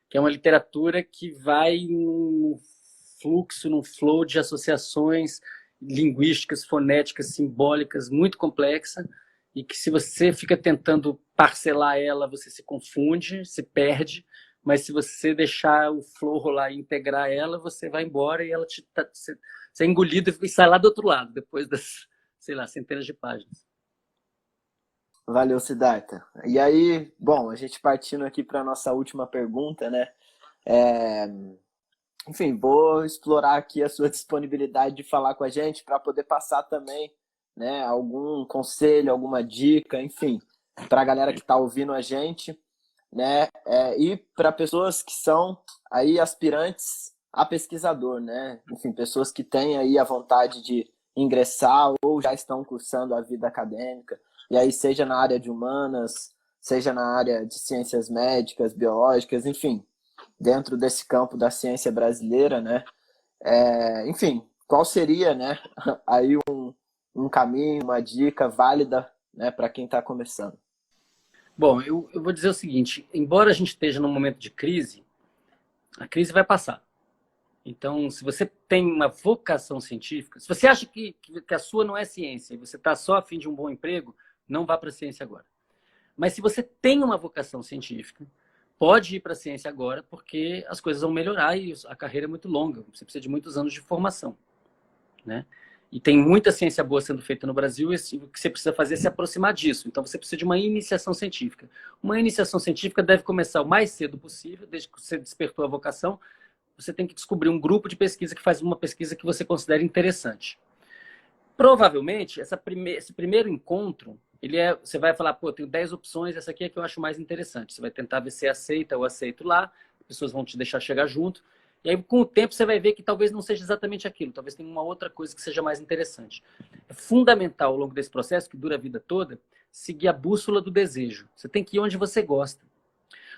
que é uma literatura que vai num fluxo, num flow de associações linguísticas, fonéticas, simbólicas, muito complexa, e que se você fica tentando parcelar ela, você se confunde, se perde, mas se você deixar o flow rolar e integrar ela, você vai embora e ela você é engolido e sai lá do outro lado, depois das, sei lá, centenas de páginas. Valeu, Siddhartha. E aí, bom, a gente partindo aqui para a nossa última pergunta, né? Enfim, vou explorar aqui a sua disponibilidade de falar com a gente para poder passar também, né, algum conselho, alguma dica, enfim, para a galera que está ouvindo a gente, né, e para pessoas que são aí aspirantes a pesquisador, né, enfim, pessoas que têm aí a vontade de ingressar ou já estão cursando a vida acadêmica, e aí seja na área de humanas, seja na área de ciências médicas, biológicas, enfim, dentro desse campo da ciência brasileira, né, enfim, qual seria, né, aí um caminho, uma dica válida, né, para quem está começando? Bom, eu vou dizer o seguinte, embora a gente esteja num momento de crise, a crise vai passar. Então, se você tem uma vocação científica, se você acha que a sua não é ciência e você está só a fim de um bom emprego, não vá para a ciência agora. Mas se você tem uma vocação científica, pode ir para a ciência agora, porque as coisas vão melhorar e a carreira é muito longa. Você precisa de muitos anos de formação, né? E tem muita ciência boa sendo feita no Brasil, e o que você precisa fazer é se aproximar disso. Então, você precisa de uma iniciação científica. Uma iniciação científica deve começar o mais cedo possível, desde que você despertou a vocação. Você tem que descobrir um grupo de pesquisa que faz uma pesquisa que você considere interessante. Provavelmente, esse primeiro encontro, você vai falar, pô, tenho 10 opções, essa aqui é que eu acho mais interessante. Você vai tentar ver se aceita ou aceito lá, as pessoas vão te deixar chegar junto. E aí, com o tempo, você vai ver que talvez não seja exatamente aquilo. Talvez tenha uma outra coisa que seja mais interessante. É fundamental, ao longo desse processo, que dura a vida toda, seguir a bússola do desejo. Você tem que ir onde você gosta.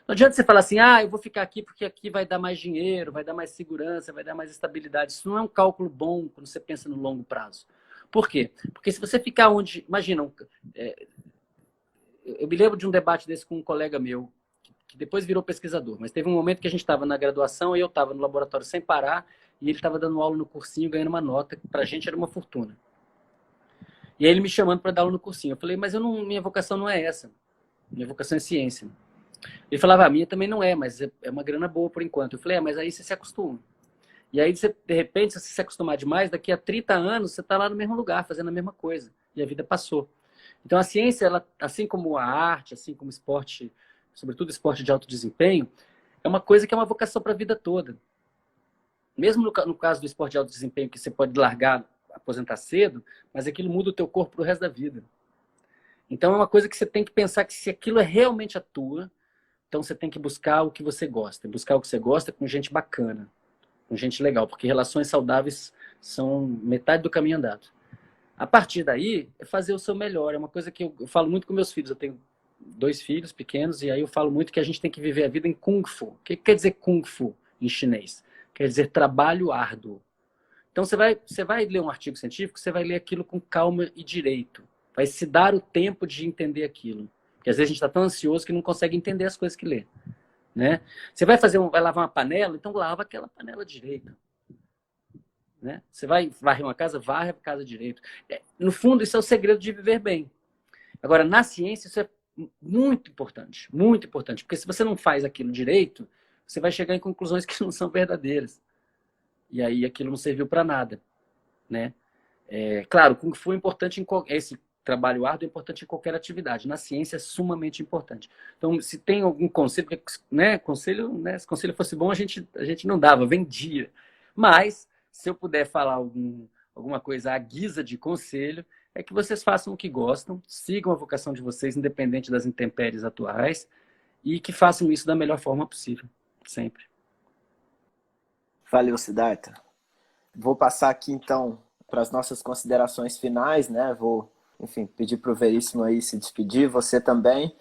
Não adianta você falar assim, eu vou ficar aqui porque aqui vai dar mais dinheiro, vai dar mais segurança, vai dar mais estabilidade. Isso não é um cálculo bom quando você pensa no longo prazo. Por quê? Porque se você ficar onde... Imagina, eu me lembro de um debate desse com um colega meu, que depois virou pesquisador, mas teve um momento que a gente estava na graduação e eu estava no laboratório sem parar e ele estava dando aula no cursinho, ganhando uma nota, que pra gente era uma fortuna. E aí ele me chamando para dar aula no cursinho. Eu falei, mas minha vocação não é essa. Minha vocação é ciência. Ele falava, a minha também não é, mas é uma grana boa por enquanto. Eu falei, mas aí você se acostuma. E aí, de repente, se você se acostumar demais, daqui a 30 anos você está lá no mesmo lugar, fazendo a mesma coisa. E a vida passou. Então a ciência, ela, assim como a arte, assim como o esporte, sobretudo esporte de alto desempenho, é uma coisa que é uma vocação para a vida toda. Mesmo no caso do esporte de alto desempenho, que você pode largar, aposentar cedo, mas aquilo muda o teu corpo pro resto da vida. Então é uma coisa que você tem que pensar que se aquilo é realmente a tua, então você tem que buscar o que você gosta. Buscar o que você gosta com gente bacana, com gente legal, porque relações saudáveis são metade do caminho andado. A partir daí, é fazer o seu melhor. É uma coisa que eu falo muito com meus filhos. Eu tenho 2 filhos pequenos, e aí eu falo muito que a gente tem que viver a vida em Kung Fu. O que quer dizer Kung Fu em chinês? Quer dizer trabalho árduo. Então você vai ler um artigo científico, você vai ler aquilo com calma e direito. Vai se dar o tempo de entender aquilo. Porque às vezes a gente está tão ansioso que não consegue entender as coisas que lê. Né? Você vai lavar uma panela, então lava aquela panela direito. Né? Você vai varrer uma casa, varre a casa direito. No fundo, isso é o segredo de viver bem. Agora, na ciência, isso é muito importante, porque se você não faz aquilo direito, você vai chegar em conclusões que não são verdadeiras. E aí aquilo não serviu para nada. Né? Claro, Kung Fu é importante esse trabalho árduo é importante em qualquer atividade. Na ciência é sumamente importante. Então, se tem algum conselho, né, se conselho fosse bom, a gente não dava, vendia. Mas, se eu puder falar alguma coisa à guisa de conselho, é que vocês façam o que gostam, sigam a vocação de vocês, independente das intempéries atuais, e que façam isso da melhor forma possível, sempre. Valeu, Siddhartha. Vou passar aqui, então, para as nossas considerações finais, né? Vou, enfim, pedir para o Veríssimo aí se despedir, você também.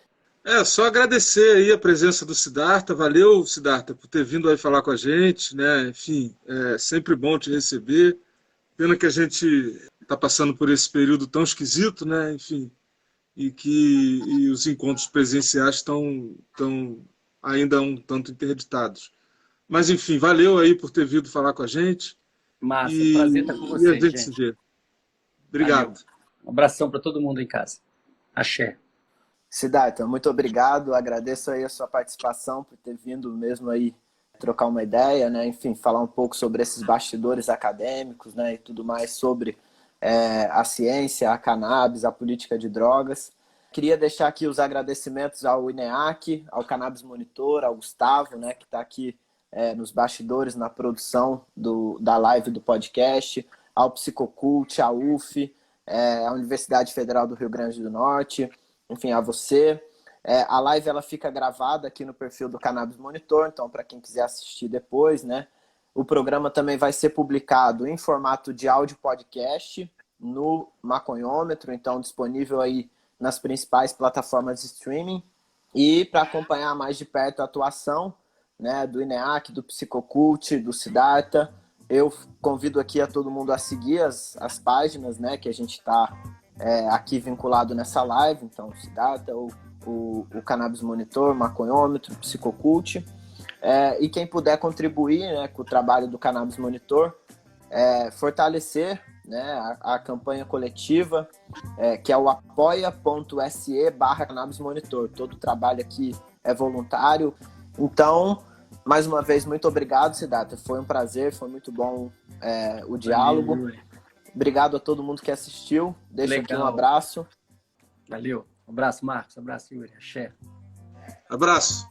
Só agradecer aí a presença do Siddhartha. Valeu, Siddhartha, por ter vindo aí falar com a gente, né? Enfim, é sempre bom te receber. Pena que a gente está passando por esse período tão esquisito, né? Enfim, e os encontros presenciais estão ainda um tanto interditados. Mas, enfim, valeu aí por ter vindo falar com a gente. Massa, prazer estar com E a vocês, gente se gente. vê. Obrigado. Valeu. Um abração para todo mundo em casa. Axé. Siddhartha, muito obrigado. Agradeço aí a sua participação, por ter vindo mesmo aí trocar uma ideia, né? Enfim, falar um pouco sobre esses bastidores acadêmicos, né? E tudo mais sobre a ciência, a cannabis, a política de drogas. Queria deixar aqui os agradecimentos ao INEAC, ao Cannabis Monitor, ao Gustavo, né? Que está aqui nos bastidores, na produção da live do podcast, ao Psicocult, à UF, à Universidade Federal do Rio Grande do Norte, enfim, a você. A live ela fica gravada aqui no perfil do Cannabis Monitor, então para quem quiser assistir depois, né? O programa também vai ser publicado em formato de áudio podcast no Maconhômetro, então disponível aí nas principais plataformas de streaming. E para acompanhar mais de perto a atuação, né, do INEAC, do Psicocult, do Siddhartha, eu convido aqui a todo mundo a seguir as páginas, né, que a gente está aqui vinculado nessa live, então o Siddhartha, o Cannabis Monitor, Maconhômetro, Psicocult, e quem puder contribuir, né, com o trabalho do Cannabis Monitor, fortalecer, né, a campanha coletiva, que é o apoia.se/Cannabis Monitor. Todo o trabalho aqui é voluntário. Então, mais uma vez, muito obrigado, Siddhartha. Foi um prazer, foi muito bom o diálogo. Valeu. Obrigado a todo mundo que assistiu. Deixo aqui um abraço. Valeu. Um abraço, Marcos. Um abraço, Yuri. Axé. Abraço.